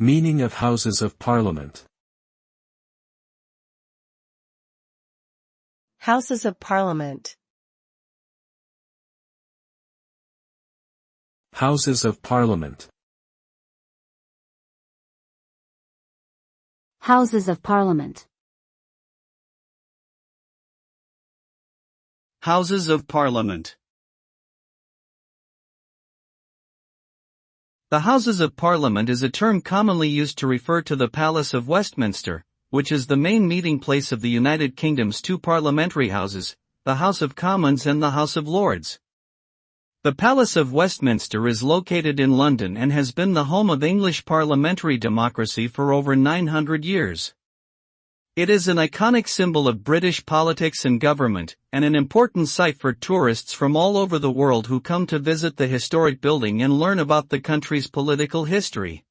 Meaning of Houses of Parliament. Houses of Parliament. Houses of Parliament. Houses of Parliament. Houses of Parliament. The Houses of Parliament is a term commonly used to refer to the Palace of Westminster, which is the main meeting place of the United Kingdom's two parliamentary houses, the House of Commons and the House of Lords. The Palace of Westminster is located in London and has been the home of English parliamentary democracy for over 900 years. It is an iconic symbol of British politics and government, and an important site for tourists from all over the world who come to visit the historic building and learn about the country's political history.